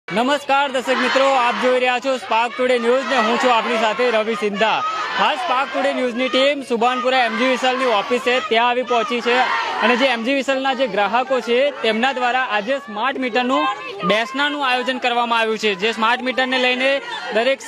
નમસ્કાર દર્શક મિત્રો, આપ જોઈ રહ્યા છો સ્પાર્ક ટુડે ન્યૂઝ ને હું છું આપની સાથે રવિ સિંધા। હાલ સ્પાર્ક ટુડે ન્યૂઝની ટીમ સુભાનપુરા એમજી વિશાલની ઓફિસ છે ત્યાં આવી પહોંચી છે અને જે એમજી વિશાલના જે ગ્રાહકો છે તેમના દ્વારા આજે સ્માર્ટ મીટરનું બેસણાનું આયોજન કરવામાં આવ્યું છે। જે સ્માર્ટ મીટરને લઈને દરેક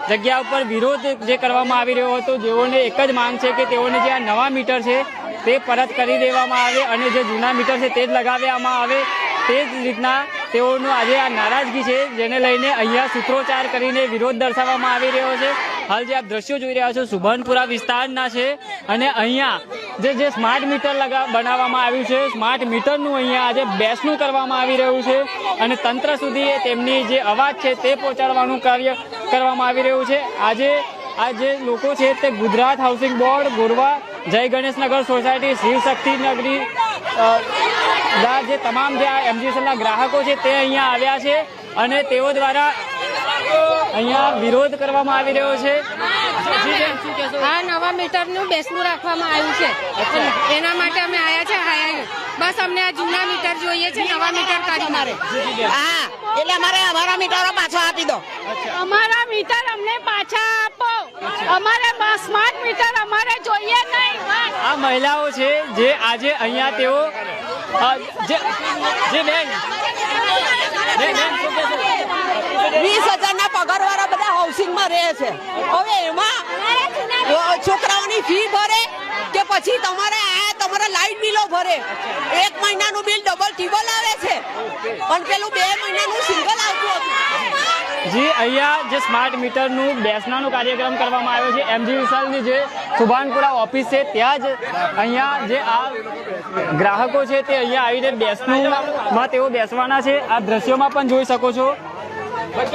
જગ્યા ઉપર વિરોધ જે કરવામાં આવી રહ્યો હતો, જેઓને એક જ માંગ છે કે તેઓને જે આ નવા મીટર છે તે પરત કરી દેવામાં આવે અને જે જૂના મીટર છે તે જ લગાવવામાં આવે। તે જ રીતના તેઓનું આજે આ નારાજગી છે, જેને લઈને અહીંયા સૂત્રોચ્ચાર કરીને વિરોધ દર્શાવવામાં આવી રહ્યો છે। હાલ જે આપ દ્રશ્યો જોઈ રહ્યા છો સુભાનપુરા વિસ્તારના છે અને અહીંયા જે સ્માર્ટ મીટર બનાવવામાં આવ્યું છે, સ્માર્ટ મીટરનું અહીંયા આજે બેસણું કરવામાં આવી રહ્યું છે અને તંત્ર સુધી તેમની જે અવાજ છે તે પહોંચાડવાનું કાર્ય કરવામાં આવી રહ્યું છે। આજે આ જે લોકો છે તે ગુજરાત હાઉસિંગ બોર્ડ, ગોરવા, જય ગણેશનગર સોસાયટી, શિવશક્તિ નગરી જે તમામ જે આ એમજીવીસીએલના ગ્રાહકો છે તે અહીંયા આવ્યા છે અને તેઓ દ્વારા અહીંયા વિરોધ કરવામાં આવી રહ્યો છે। આ નવા મીટરનું બેસણું રાખવામાં આવ્યું છે, એના માટે અમે આવ્યા છે। બસ અમને આ જૂના મીટર જોઈએ છે, નવા મીટર કાઢી મારે। હા, એટલે અમારા મીટરો પાછા આપી દો। અમારા મીટર અમને પાછા આપો। અમારે સ્માર્ટ મીટર અમારે જોઈએ નહીં। આ મહિલાઓ છે જે આજે અહીંયા તેઓ જે બેન 20,000 પગાર વાળા બધા હાઉસિંગમાં રહે છે। હવે એમાં છોકરાઓની ફી ભરે કે પછી તમારા લાઇટ બિલો ભરે। 1 મહિનાનું બિલ ડબલ ટીબલ આવે છે અને પેલું 2 મહિનાનું સિંગલ આવતું હતું। જી, અહીંયા જે સ્માર્ટ મીટરનું બેસણાનો કાર્યક્રમ કરવામાં આવ્યો છે એમજી વિશાલની જે સુભાનપુરા ઓફિસ છે ત્યાં જ અહીંયા જે આ ગ્રાહકો છે તે અહીંયા આવીને બેસણુંમાં તેઓ બેસવાના છે। આ દ્રશ્યોમાં પણ જોઈ શકો છો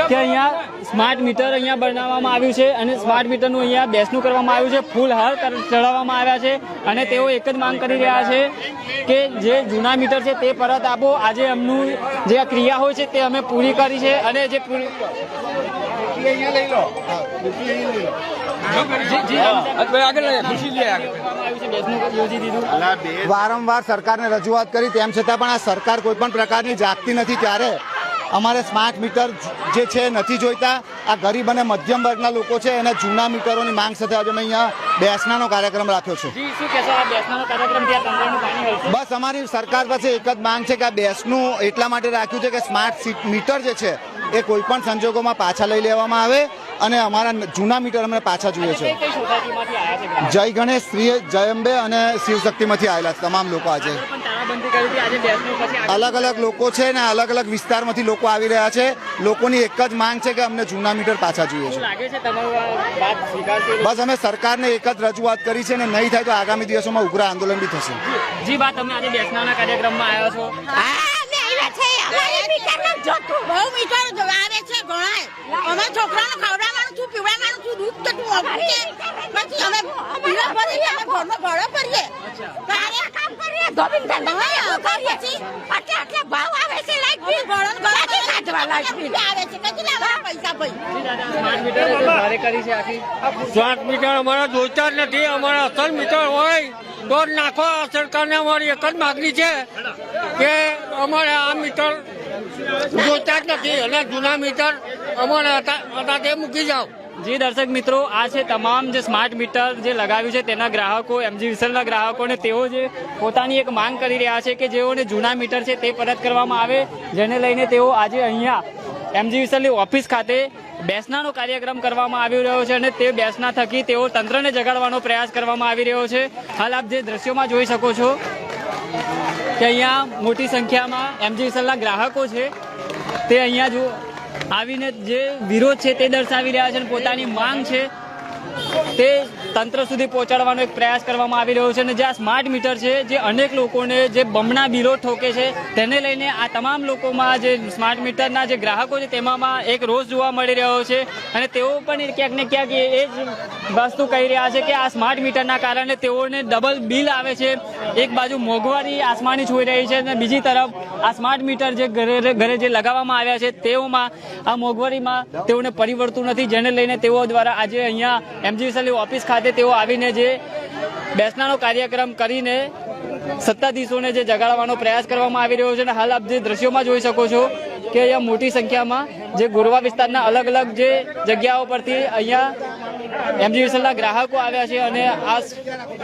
કે અહીંયા સ્માર્ટ મીટર અહીંયા બનાવવામાં આવ્યું છે અને સ્માર્ટ મીટરનું અહીંયા બેસણું કરવામાં આવ્યું છે, ફૂલ હાર ચડાવવામાં આવ્યા છે અને તેઓ એક જ માંગ કરી રહ્યા છે કે જે જૂના મીટર છે તે પરત આપો। આજે એમનું જે આ ક્રિયા હોય છે તે અમે પૂરી કરી છે અને જે વારંવાર સરકારને રજૂઆત કરી તેમ છતાં પણ આ સરકાર કોઈ પણ પ્રકારની જાગતી નથી। ત્યારે અમારે સ્માર્ટ મીટર જે છે નથી જોઈતા। આ ગરીબ અને મધ્યમ વર્ગના લોકો છે એને જૂના મીટરોની માંગ સાથે આજે અમે અહીંયા બેસણાનો કાર્યક્રમ રાખ્યો છે। બસ અમારી સરકાર પાસે એક જ માંગ છે કે આ બેસણું એટલા માટે રાખ્યું છે કે સ્માર્ટ મીટર જે છે એ કોઈ પણ સંજોગોમાં પાછા લઈ લેવામાં આવે અને અમારા જૂના મીટર અમને પાછા જોઈએ છે। જય ગણેશ, શ્રી જય અંબે અને શિવશક્તિમાંથી આવેલા તમામ લોકો આજે અલગ અલગ લોકો છે ને અલગ અલગ વિસ્તારમાંથી લોકો આવી રહ્યા છે। લોકોની એક જ માંગ છે કે અમને જૂના મીટર પાછા જોઈએ છે। બસ અમે સરકારને એક જ રજૂઆત કરી છે ને નહીં થાય તો આગામી દિવસોમાં ઉગ્ર આંદોલન બી થશે। જી બાત, તમે આજે બેસણાના કાર્યક્રમમાં આવ્યા છો? બહુ મીટર આવે છે ઘણા। અમે છોકરાને ખવડાવવાનું છું, પીવડાવવાનું છું, દૂધ તો પછી અમે પીવા ભરીએ, અમે ઘરનો ભાડો ભરીએ, કામ કરીએ, ગોવિંદ પછી આટલા ભાવ આવે છે લાઈટ બિલ કાઢવા લાઈટ બિલ આવે છે પછી લેવા પૈસા ભાઈ। સ્માર્ટ મીટર અમારા જોઈતા જ નથી। અમારા અસલ મીટર હોય તો જ નાખો। સરકારને અમારી એક જ માગણી છે કે અમારે આ મીટર જોઈતા જ નથી અને જૂના મીટર અમારે હતા તે મૂકી જાઓ। જી દર્શક મિત્રો, આ છે તમામ જે સ્માર્ટ મીટર જે લગાવ્યું છે તેના ગ્રાહકો, એમજી વિશાલના ગ્રાહકોને તેઓ જે પોતાની એક માંગ કરી રહ્યા છે કે જેઓને જૂના મીટર છે તે પરત કરવામાં આવે, જેને લઈને તેઓ આજે અહીંયા એમજી વિશાલની ઓફિસ ખાતે બેસણાનો કાર્યક્રમ કરવામાં આવી રહ્યો છે અને તે બેસણા થકી તેઓ તંત્રને જગાડવાનો પ્રયાસ કરવામાં આવી રહ્યો છે। હાલ આપ જે દ્રશ્યોમાં જોઈ શકો છો કે અહીંયા મોટી સંખ્યામાં એમજી વિશાલના ગ્રાહકો છે તે અહીંયા જો આવીને જે વિરોધ છે તે દર્શાવી રહ્યા છે અને પોતાની માંગ છે તે તંત્ર સુધી પહોંચાડવાનો એક પ્રયાસ કરવામાં આવી રહ્યો છે। અને જે આ સ્માર્ટ મીટર છે જે અનેક લોકોને જે બમણા બિલો ઠોકે છે તેને લઈને આ તમામ લોકોમાં જે સ્માર્ટ મીટરના જે ગ્રાહકો છે તેમાં એક રોષ જોવા મળી રહ્યો છે અને તેઓ પણ ક્યાંક ને ક્યાંક એ જ વસ્તુ કહી રહ્યા છે કે આ સ્માર્ટ મીટરના કારણે તેઓને ડબલ બિલ આવે છે। એક બાજુ મોંઘવારી આસમાની છોઈ રહી છે અને બીજી તરફ આ સ્માર્ટ મીટર જે ઘરે જે લગાવવામાં આવ્યા છે તેઓમાં આ મોંઘવારીમાં તેઓને પરિવર્તન નથી, જેને લઈને તેઓ દ્વારા આજે અહીંયા એમજી વિશાલની ઓફિસ ખાતે તેઓ આવીને જે બેસણાનો કાર્યક્રમ કરીને સત્તાધીશોને જે જગાડવાનો પ્રયાસ કરવામાં આવી રહ્યો છે અને હાલ આપ જે દ્રશ્યોમાં જોઈ શકો છો કે અહીંયા મોટી સંખ્યામાં જે ગોરવા વિસ્તારના અલગ અલગ જે જગ્યાઓ પરથી અહીંયા એમજી વિસલના ગ્રાહકો આવ્યા છે અને આ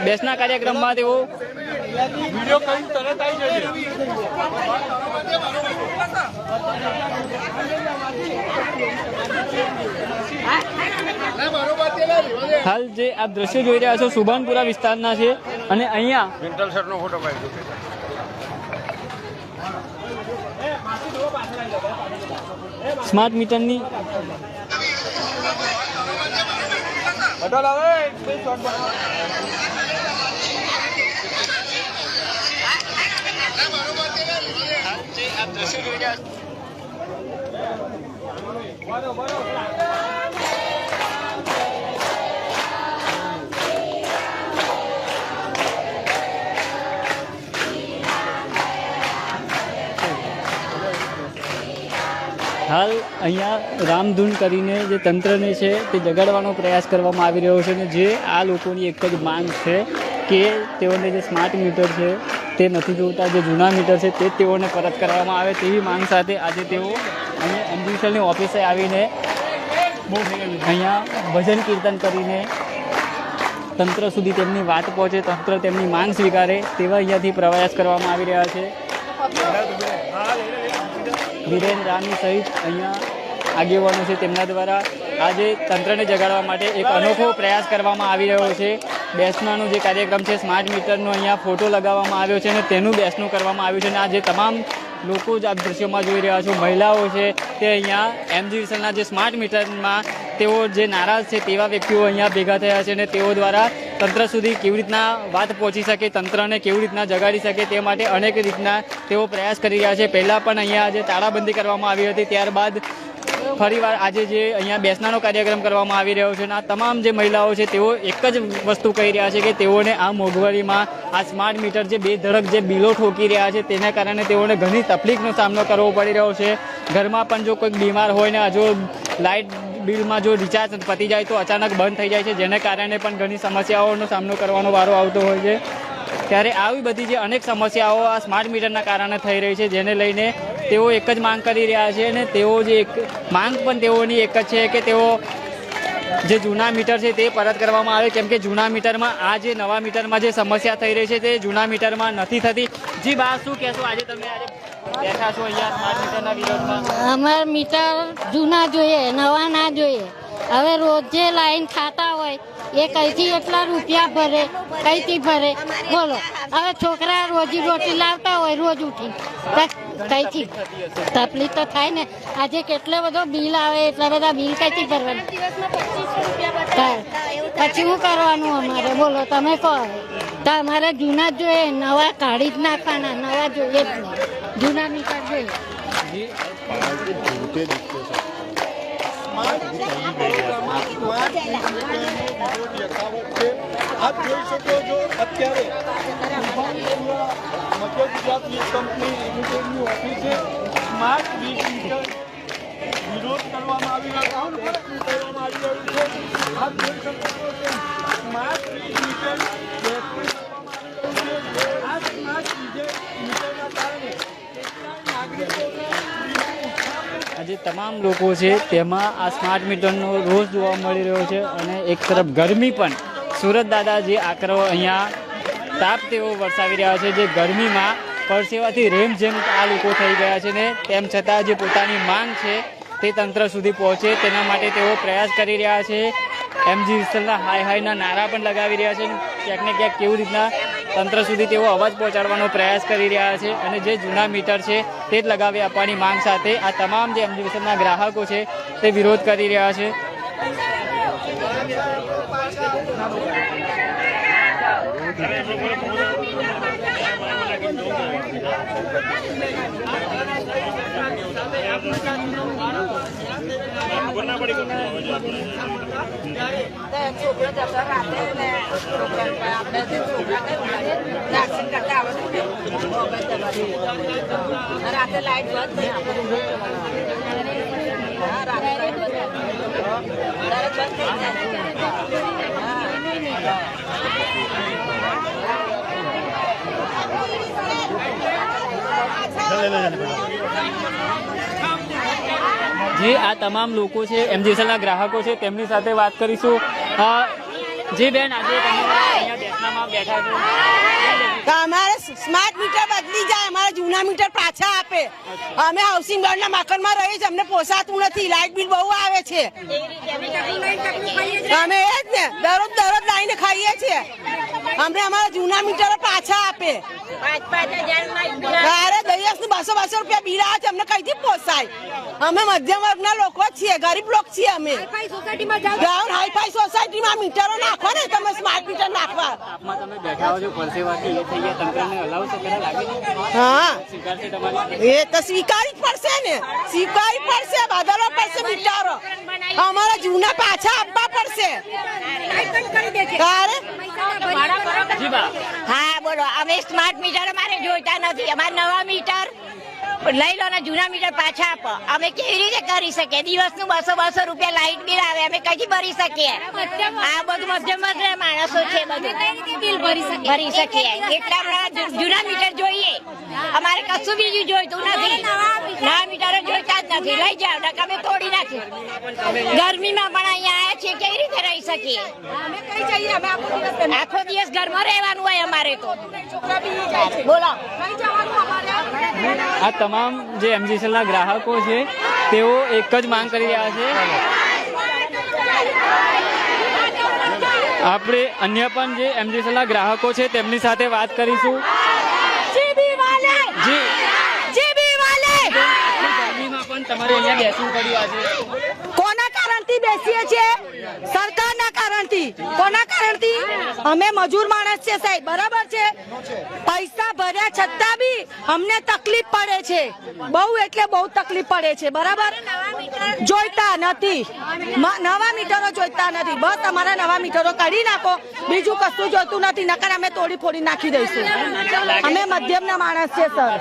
બેસના કાર્યક્રમમાં તેઓ હાલ જે આપ દ્રશ્યો જોઈ રહ્યા છો સુભાનપુરા વિસ્તારના છે અને અહીંયા સ્માર્ટ મીટરની હાલ અહીંયા રામધૂન કરીને જે તંત્રને છે તે જગાડવાનો પ્રયાસ કરવામાં આવી રહ્યો છે અને જે આ લોકોની એક જ માંગ છે કે તેઓને જે સ્માર્ટ મીટર છે તે નથી જોતા, જે જૂના મીટર છે તે તેઓને પરત કરવામાં આવે તેવી માંગ સાથે આજે તેઓ અહીંયા એમજી વિસલની ઓફિસે આવીને અહીંયા ભજન કીર્તન કરીને તંત્ર સુધી તેમની વાત પહોંચે, તંત્ર તેમની માંગ સ્વીકારે તેવા અહીંયાથી પ્રયાસ કરવામાં આવી રહ્યા છે. વિરેન રામી સહિત અહીંયા આગેવાનો છે તેમના દ્વારા આજે તંત્રને જગાડવા માટે એક અનોખો પ્રયાસ કરવામાં આવી રહ્યો છે. બેસનાનો જે કાર્યક્રમ છે સ્માર્ટ મીટરનો અહીંયા ફોટો લગાવવામાં આવ્યો છે અને તેનું બેસનું કરવામાં આવ્યું છે અને આ જે તમામ લોકો જ આપ દ્રશ્યોમાં જોઈ રહ્યા છો, મહિલાઓ છે તે અહીંયા એમજી વિસલના જે સ્માર્ટ મીટરમાં તેઓ જે નારાજ છે તેવા વ્યક્તિઓ અહીંયા ભેગા થયા છે અને તેઓ દ્વારા તંત્ર સુધી કેવી રીતના વાત પહોંચી શકે, તંત્રને કેવી રીતના જગાડી શકે તે માટે અનેક રીતના તેઓ પ્રયાસ કરી રહ્યા છે. પહેલાં પણ અહીંયા જે તાળાબંધી કરવામાં આવી હતી, ત્યારબાદ ફરીવાર આજે જે અહીંયા બેસનાનો કાર્યક્રમ કરવામાં આવી રહ્યો છે અને આ તમામ જે મહિલાઓ છે તેઓ એક જ વસ્તુ કહી રહ્યા છે કે તેઓને આ મોંઘવારીમાં આ સ્માર્ટ મીટર જે બેધડક જે બિલો ઠોકી રહ્યા છે તેના કારણે તેઓને ઘણી તકલીફનો સામનો કરવો પડી રહ્યો છે. ઘરમાં પણ જો કોઈક બીમાર હોય ને જો લાઇટ બિલમાં જો રિચાર્જ પતી જાય તો અચાનક બંધ થઈ જાય છે, જેને કારણે પણ ઘણી સમસ્યાઓનો સામનો કરવાનો વારો આવતો હોય છે. ત્યારે આવી બધી જે અનેક સમસ્યાઓ આ સ્માર્ટ મીટરના કારણે થઈ રહી છે, જેને લઈને તેઓ એક જ માંગ કરી રહ્યા છે અને તેઓ જે એક માંગ પણ તેઓની એક જ છે કે તેઓ જે જૂના મીટર છે તે પરત કરવામાં આવે, કેમ કે જૂના મીટરમાં આ જે નવા મીટરમાં જે સમસ્યા થઈ રહી છે તે જૂના મીટરમાં નથી થતી. જી બા, શું કહેશો? આજે તમે બેઠા છો અહીંયા સ્માર્ટ મીટરના વિરોધમાં. અમારે મીટર જૂના જોઈએ, નવા ના જોઈએ. હવે રોજ જે લાઈન ખાતા હોય એ કઈથી એટલા રૂપિયા ભરે, કઈથી ભરે બોલો? હવે છોકરા રોજી રોટી લાવતા હોય રોજ ઉઠી, કઈથી તકલીફ તો થાય ને. આજે કેટલો બધો બિલ આવે, એટલા બધા બિલ કઈથી ભરવાના? પછી શું કરવાનું અમારે બોલો? તમે કહો. તો અમારે જૂના જ જોઈએ, નવા કાઢી જ નાખવાના, નવા જોઈએ જ નહીં, જૂના મીટર જોઈએ. આપ જોઈ શકો છો અત્યારે મધ્ય ગુજરાતની કંપની લિમિટેડની ઓફિસે સ્માર્ટ મીટર વિરોધ કરવામાં આવી રહ્યો છે. આપ જોઈ શકો છો કે સ્માર્ટ મીટર આ સ્માર્ટ મીટરના કારણે આજે તમામ લોકો છે તેમાં આ સ્માર્ટ મીટરનો રોષ જોવા મળી રહ્યો છે અને એક તરફ ગરમી પણ. સુરત દાદા જે આકરો અહીંયા તાપ તેઓ વરસાવી રહ્યા છે, જે ગરમીમાં પરસેવાથી રેમઝેમ આ લોકો થઈ ગયા છે ને તેમ છતાં જે પોતાની માંગ છે તે તંત્ર સુધી પહોંચે તેના માટે તેઓ પ્રયાસ કરી રહ્યા છે. એમજી વિસલના હાય હાયના નારા પણ લગાવી રહ્યા છે. ક્યાંક ને ક્યાંક કેવી રીતના તંત્ર સુધી તેઓ અવાજ પહોંચાડવાનો પ્રયાસ કરી રહ્યા છે અને જે જૂના મીટર છે તે જ લગાવી આપવાની માંગ સાથે આ તમામ જે એમજી વિસલના ગ્રાહકો છે તે વિરોધ કરી રહ્યા છે. રાતે લાઈટ બંધ થઈ જે આ તમામ લોકો છે એમજીવીસીએલના ગ્રાહકો છે તેમની સાથે વાત કરીશું. જી બેન, આજે તમે અહીંયા બેસનામાં બેઠા છો. કે અમારે સ્માર્ટ મીટર બદલી જાય, અમારે જૂના મીટર પાછા આપે. અમે હાઉસિંગ બોર્ડના મકાનમાં રહીએ છીએ, અમને પોસાતું નથી, લાઇટ બિલ બહુ આવે છે. અમે એ જ ને દરરોજ લાઈને ખાઈએ છીએ. અમને અમારા જૂના મીટર પાછા આપે. અરે દરિયાસનું 200 રૂપિયા બિલ આવે છે, અમને કઈથી પોસાય? અમે મધ્યમ વર્ગના લોકો છીએ, ગરીબ લોકો છીએ. અમે ગ્રાઉન્ડ હાઈફાઈ સોસાયટીમાં મીટરો નાખો ને, તમે સ્માર્ટ મીટર નાખવા. તમે બેઠા હો છો, પરસેવાથી એ થઈ ગયા, તંત્રને હલાવશો ત્યારે લાગે છે હા, સ્વીકારશે તમારી? એ તો સ્વીકારવી જ પડશે ને, સ્વીકારવી પડશે, બદલવા પડશે મીટરો. અમારા જૂના પાછા આપવા પડશે. હા બોલો, અમે સ્માર્ટ મીટર અમારે જોઈતા નથી. અમારે નવા મીટર લઈ લો ને જૂના મીટર પાછા આપો. અમે કેવી રીતે કરી શકીએ? દિવસનું 200 રૂપિયા લાઇટ બિલ આવે, અમે કઈથી ભરી શકીએ? આ બધું મધ્યમ વર્ગના માણસો છે, બધું બિલ ભરી શકીએ. એટલા જૂના મીટર જોઈએ. અમારે કશું બીજું જોઈતું નથી. નવા મીટરો જોઈતા જ નથી. લઈ જાઓ, અમે તોડી નાખ્યું. ગરમીમાં પણ અહીંયા આવ્યા છીએ, કેવી રીતે રહી શકીએ? આખો દિવસ ઘરમાં રહેવાનું હોય અમારે તો. બોલો, આ તમામ જે એમજીવીસીએલના ગ્રાહકો છે તેઓ એક જ માંગ કરી રહ્યા છે. આપણે અન્ય પણ જે એમજીવીસીએલના ગ્રાહકો છે તેમની સાથે વાત કરીશું. જી, ગરમીમાં પણ તમારે અહીંયા બેસવું પડ્યું આજે. કોના કારણથી બેસીએ છીએ? સરકારના કારણથી. કોના કારણથી? અમે મજૂર માણસ છે સાહેબ, બરાબર છે. પૈસા ભર્યા છતાં બી અમને તકલીફ પડે છે, બહુ એટલે બહુ તકલીફ પડે છે. બરાબર, જોઈતા નથી નવા મીટરો, જોઈતા નથી. બસ અમારા નવા મીટરો કાઢી નાખો, બીજું કશું જોઈતું નથી. નકર અમે તોડી ફોડી નાખી દઈશું. અમે મધ્યમના માણસ છે સર.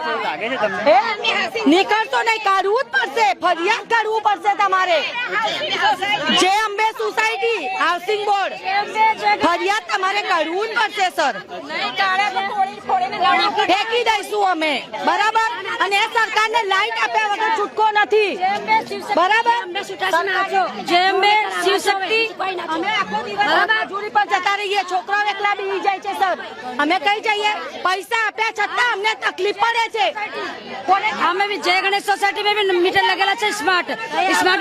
નીકળતો નહીં, કાઢવું જ પડશે, ફરિયાદ કરવું પડશે તમારે. જે અંબે સોસાયટી હાઉસિંગ બોર્ડ, ફરિયાદ તમારે કરવું જ પડશે સર. ફેંકી દઈશું અમે, બરાબર. અને એ સરકારને લાઈટ આપ્યા વગર છૂટકો નથી, બરાબર. શિવશક્તિ અમે આખો દિવસ મજૂરી પર જતા રહીએ, છોકરાઓ એકલા બી જાય છે સર. અમે કઈ જઈએ? પૈસા આપ્યા છતાં અમને તકલીફ પડે છે. हमें भी जय गणेश सोसाइटी में भी मीटर लगेला है स्मार्ट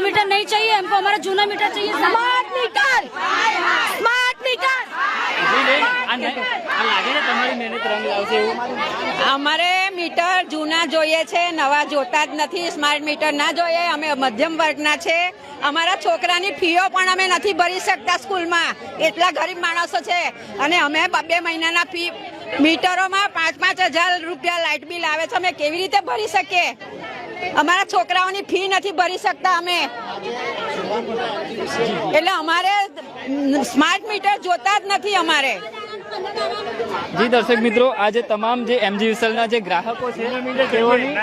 मीटर नहीं चाहिए हमको, हमारा जूना मीटर चाहिए. Smart meter, smart meter. લાગે છે તમારી મહેનત રંગ લાવશે એવું? અમારે મીટર જૂના જોઈએ છે, નવા જોતા જ નથી. સ્માર્ટ મીટર ના જોઈએ. અમે મધ્યમ વર્ગના છે. અમારા છોકરાની ફીઓ પણ અમે નથી ભરી શકતા સ્કૂલમાં, એટલા ગરીબ માણસો છે. અને અમે 2 મહિનાના ફી મીટરોમાં 5,000 રૂપિયા લાઇટ બિલ આવે છે. અમે કેવી રીતે ભરી શકીએ? અમારા છોકરાઓની ફી નથી ભરી શકતા અમે. એટલે અમારે સ્માર્ટ મીટર જોતા જ નથી અમારે. જી દર્શક મિત્રો, આજે તમામ જે એમજીવીસીએલના જે ગ્રાહકો છે તેઓની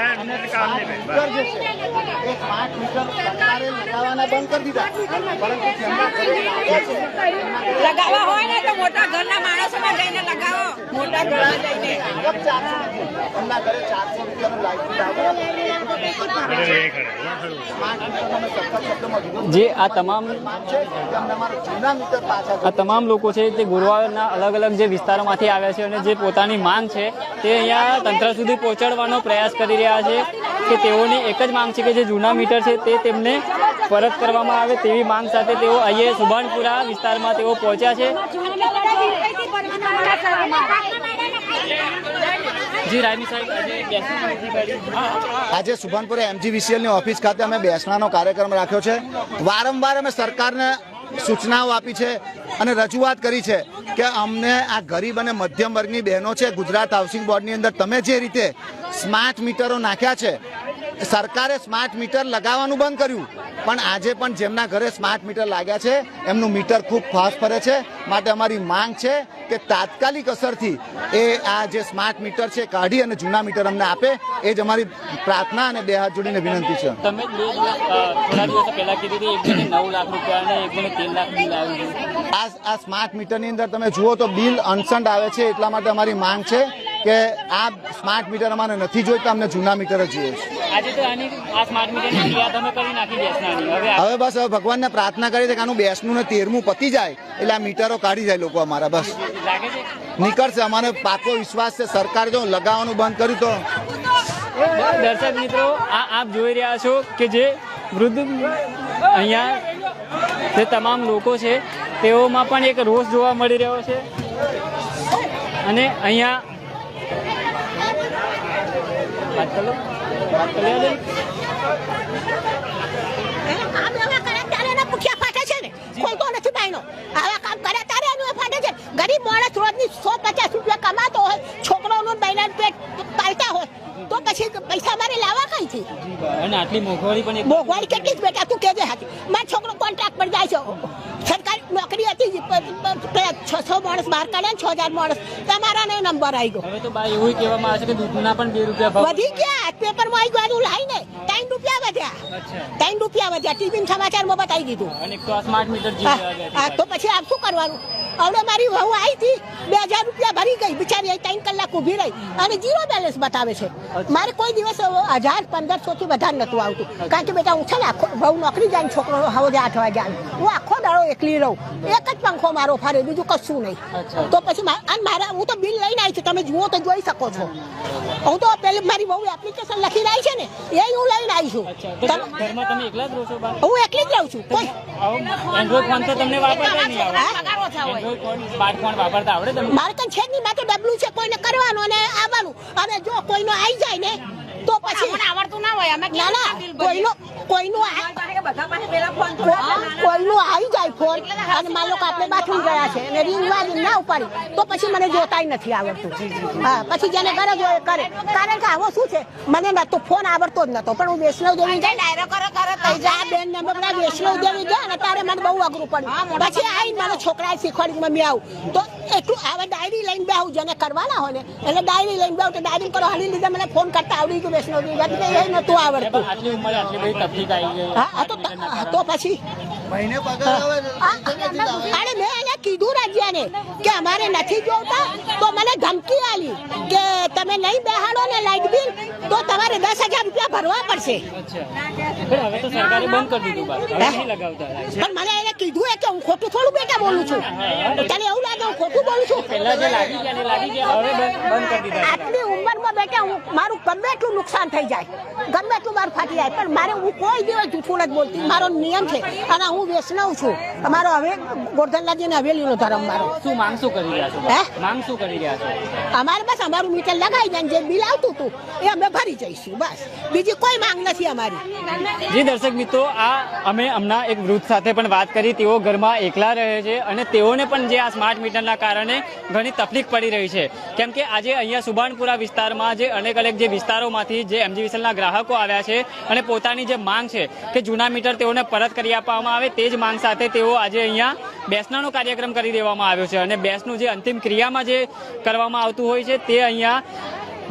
લગાવવા હોય ને તો મોટા ઘરના માણસોમાં જઈને લગાવો. મોટા ઘરમાં જઈને જે આ તમામ લોકો છે તે ગુરુવારના અલગ અલગ જે વિસ્તારોમાંથી આવ્યા છે અને જે પોતાની માંગ છે તે અહીંયા તંત્ર સુધી પહોંચાડવાનો પ્રયાસ કરી રહ્યા છે કે તેઓની એક જ માંગ છે કે જે જૂના મીટર છે તે તેમને પરત કરવામાં આવે તેવી માંગ સાથે તેઓ અહીંયા સુભાનપુરા વિસ્તારમાં તેઓ પહોંચ્યા છે. જી રાયની સાહેબ, આજે સુભાનપુરા એમજીવીસીએલની ઓફિસ ખાતે અમે બેસવાનો કાર્યક્રમ રાખ્યો છે. વારંવાર અમે સરકારને સૂચનાઓ આપી છે અને રજૂઆત કરી છે કે અમને આ ગરીબ અને મધ્યમ વર્ગની બહેનો છે, ગુજરાત હાઉસિંગ બોર્ડની અંદર તમે જે રીતે સ્માર્ટ મીટરો નાખ્યા છે, સરકારે સ્માર્ટ મીટર લગાવવાનું બંધ કર્યું, પણ આજે પણ જેમના ઘરે સ્માર્ટ મીટર લાગ્યા છે એમનું મીટર ખૂબ ફાસ્ટ ફરે છે. માટે અમારી માંગ છે કે તાત્કાલિક અસરથી એ આ જે સ્માર્ટ મીટર છે કાઢી અને જૂના મીટર અમને આપે, એ જ અમારી પ્રાર્થના અને 2 હાથ જોડીને વિનંતી છે. તમે થોડા દિવસ પહેલા કીધું હતું 1 લાખ રૂપિયા અને 13 લાખ બિલ આવ્યું છે. આ સ્માર્ટ મીટરની અંદર તમે જુઓ તો બિલ અનસંડ આવે છે. એટલા માટે અમારી માંગ છે કે આ સ્માર્ટ મીટર અમારે નથી જોઈતા, અમને જૂના મીટર જ જોઈએ છે. આજે તો આની આ સ્માર્ટ મીટરની ક્રિયા તમે કરી નાખી બેસનાની. હવે બસ હવે ભગવાનને પ્રાર્થના કરી છે કે આનું 2 ને 13મું પતી જાય એટલે આ મીટરો કાઢી જાય લોકો અમારા. બસ લાગે છે નીકળશે, અમારે પાકો વિશ્વાસ છે. સરકાર જો લગાવવાનું બંધ કર્યું તો. દર્શક મિત્રો, આ આપ જોઈ રહ્યા છો કે જે વૃદ્ધ અહીંયા જે તમામ લોકો છે તેઓમાં પણ એક રોષ જોવા મળી રહ્યો છે. અને અહીંયા વાત કરો કામ એવા કરે ત્યારે એના ભૂખ્યા ફાટે છે ને, કોઈ તો નથી બાયનો. આવા કામ કરે ત્યારે એનું એ ફાટે છે. ગરીબ માણસ રોજની 150 રૂપિયા કમાતો હોય, છોકરાઓનું બૈરાનું પેટ પાલતા હોય, તો પછી પૈસા મારે લાવવા કઈથી? અને આટલી મોંઘવારી પણ મોંઘવારી કેટલી જ બેટા તું કેજે હતી. મારો છોકરો કોન્ટ્રાક્ટ પર જાય છે, સરકારી નોકરી હતી, 600 માણસ બહાર કાઢ્યા ને 6000 માણસ, તમારા ને નંબર આવી ગયો. હવે તો બા એવું કહેવામાં આવે છે કે દૂધના પણ 2 રૂપિયા ભાવ વધી ગયા, પેપરમાં આવી ગયું લાઈને 3 રૂપિયા વધ્યા. 3 રૂપિયા વધ્યા, ટીવી સમાચારમાં બતાવી દીધું. અને એક તો આ સ્માર્ટ મીટર હા, તો પછી આપ શું કરવાનું? હવે મારી વહુ આવી હતી, 2000 રૂપિયા ભરી ગઈ બિચારી, 3 કલાક ઊભી રહી અને 0 બેલેન્સ બતાવે છે. મારે કોઈ દિવસ 1000-1500 થી વધારે નતું આવતું, કારણ કે બેટા હું છે ને વહુ નોકરી જાય, છોકરો હવે 8 વાગે આવે, હું આખો દાડો એકલી રહું, એક જ પંખો મારો ફરે, બીજું કશું નહીં. તો પછી મારા હું તો બિલ લઈને આવી છું, તમે જુઓ તો જોઈ શકો છો. હું તો પેલી મારી વહુ એપ્લિકેશન લખી રહી છે ને એ હું લઈને આવી છું. ઘરમાં તમે એકલા જ રહો છો બા? હું એકલી જ રહું છું. કોઈ એન્ડ્રોઈડ ફોન તો તમને વાપરતા નહીં આવડે? એન્ડ્રોઈડ ફોન સ્માર્ટફોન વાપરતા આવડે તમને? મારે કઈ છે જ નહીં, મારે તો ડબલું છે, કોઈને કરવાનું અને આવવાનું. અને જો કોઈનો આવી જાય ને તો પછી આવડતું ના હોય અમે ના ના કોઈનું કોઈનું આવી જાય ફોન અને માન લો કે આપણે બાથરૂમ ગયા છે અને રીંગ વાગી ના ઉપાડી તો પછી મને જોતાય નથી આવડતું. હા, પછી જેને ગરજ હોય કરે, કારણ કે આવો શું છે, મને નતો ફોન આવડતો જ નતો, પણ હું વૈષ્ણવ દેવી ડાયરો કરો થઈ આ બેન ને બધા વૈષ્ણવ દેવી ગયા ને ત્યારે મને બહુ અઘરું પડ્યું. પછી આવીને મારા છોકરાએ શીખવાડી મમ્મી આવું તો એટલું હવે ડાયરી લઈને બેહું, જેને કરવાના હોય ને એટલે ડાયરી લઈને બેહું, તો ડાયરી કરો હાલી લીધે મને ફોન કરતા આવડી ગયું વૈષ્ણવ દેવી, એ નતું આવડતું. આટલી ઉંમરે આટલી બધી તકલીફ આવી ગઈ. હા, તો પછી મહિને પગાર આવે. અરે મેં એને કીધું રાજ્યાને કે અમારે નથી જોતા, તો મને ધમકી આલી કે તમે નહીં બેહાડો ને લાઇટ બિલ તો તમારે 10,000 રૂપિયા ભરવા પડશે. પણ હવે તો સરકારે બંધ કરી દીધું બા, હવે નહીં લગાવતા. પણ મને એને કીધું કે હું ખોટું થોડું બેટા બોલું છું, તને એવું લાગે હું ખોટું બોલું છું? પહેલા જે લાગી ગયા ને લાગી ગયા, હવે બંધ કરી દીધા. આટલી ઉંમરમાં બેટા મારું ગમે એટલું નુકસાન થઈ જાય, ગમે એટલું મારું ફાટી જાય, પણ મારે હું કોઈ દિવસ જૂઠું નથી બોલતી. મારો નિયમ છે અને હું વૈષ્ણવ છું. અમારો હવે ગોરધનલાજીને હવેલીનો ધર્મ મારો. શું માંગ શું કરી રહ્યા છો? હે? માંગ શું કરી રહ્યા છો? અમારે બસ અમારું મીટર લગાવી જાય, જે બિલ આવતું હતું એ અમે ભરી જઈશું, બસ બીજી કોઈ માંગ નથી અમારી. જી દર્શક મિત્રો, આ અમે હમણાં એક વૃદ્ધ સાથે પણ વાત કરી. તેઓ ઘરમાં એકલા રહે છે અને તેઓને પણ જે આ સ્માર્ટ મીટરના કારણે ઘણી તકલીફ પડી રહી છે. કેમ કે આજે અહીંયા સુભાનપુરા વિસ્તારમાં જે અનેક જે વિસ્તારોમાંથી જે MGVSLના ગ્રાહકો આવ્યા છે અને પોતાની જે માંગ છે કે જૂના મીટર તેઓને પરત કરી આપવામાં આવે, તે જ માંગ સાથે તેઓ આજે અહીંયા બેસનાનો કાર્યક્રમ કરી દેવામાં આવ્યો છે. અને બેસનું જે અંતિમ ક્રિયામાં જે કરવામાં આવતું હોય છે તે અહીંયા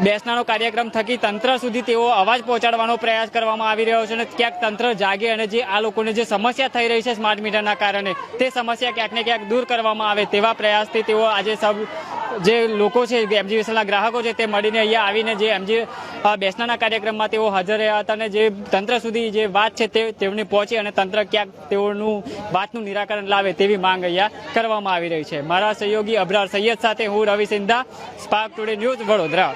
બેસનાનો કાર્યક્રમ થકી તંત્ર સુધી તેઓ અવાજ પહોંચાડવાનો પ્રયાસ કરવામાં આવી રહ્યો છે. અને ક્યાંક તંત્ર જાગે અને જે આ લોકોને જે સમસ્યા થઈ રહી છે સ્માર્ટ મીટરના કારણે, તે સમસ્યા ક્યાંક ને ક્યાંક દૂર કરવામાં આવે તેવા પ્રયાસથી તેઓ આજે જે લોકો છે MGVSLના ગ્રાહકો છે તે મળીને અહીંયા આવીને જે બેસનાના કાર્યક્રમમાં તેઓ હાજર રહ્યા હતા અને જે તંત્ર સુધી જે વાત છે તે તેમને પહોંચી અને તંત્ર ક્યાંક તેઓનું વાતનું નિરાકરણ લાવે તેવી માંગ અહીંયા કરવામાં આવી રહી છે. મારા સહયોગી અબરાર સૈયદ સાથે હું Ravi Sindha, spark today news, Vadodara.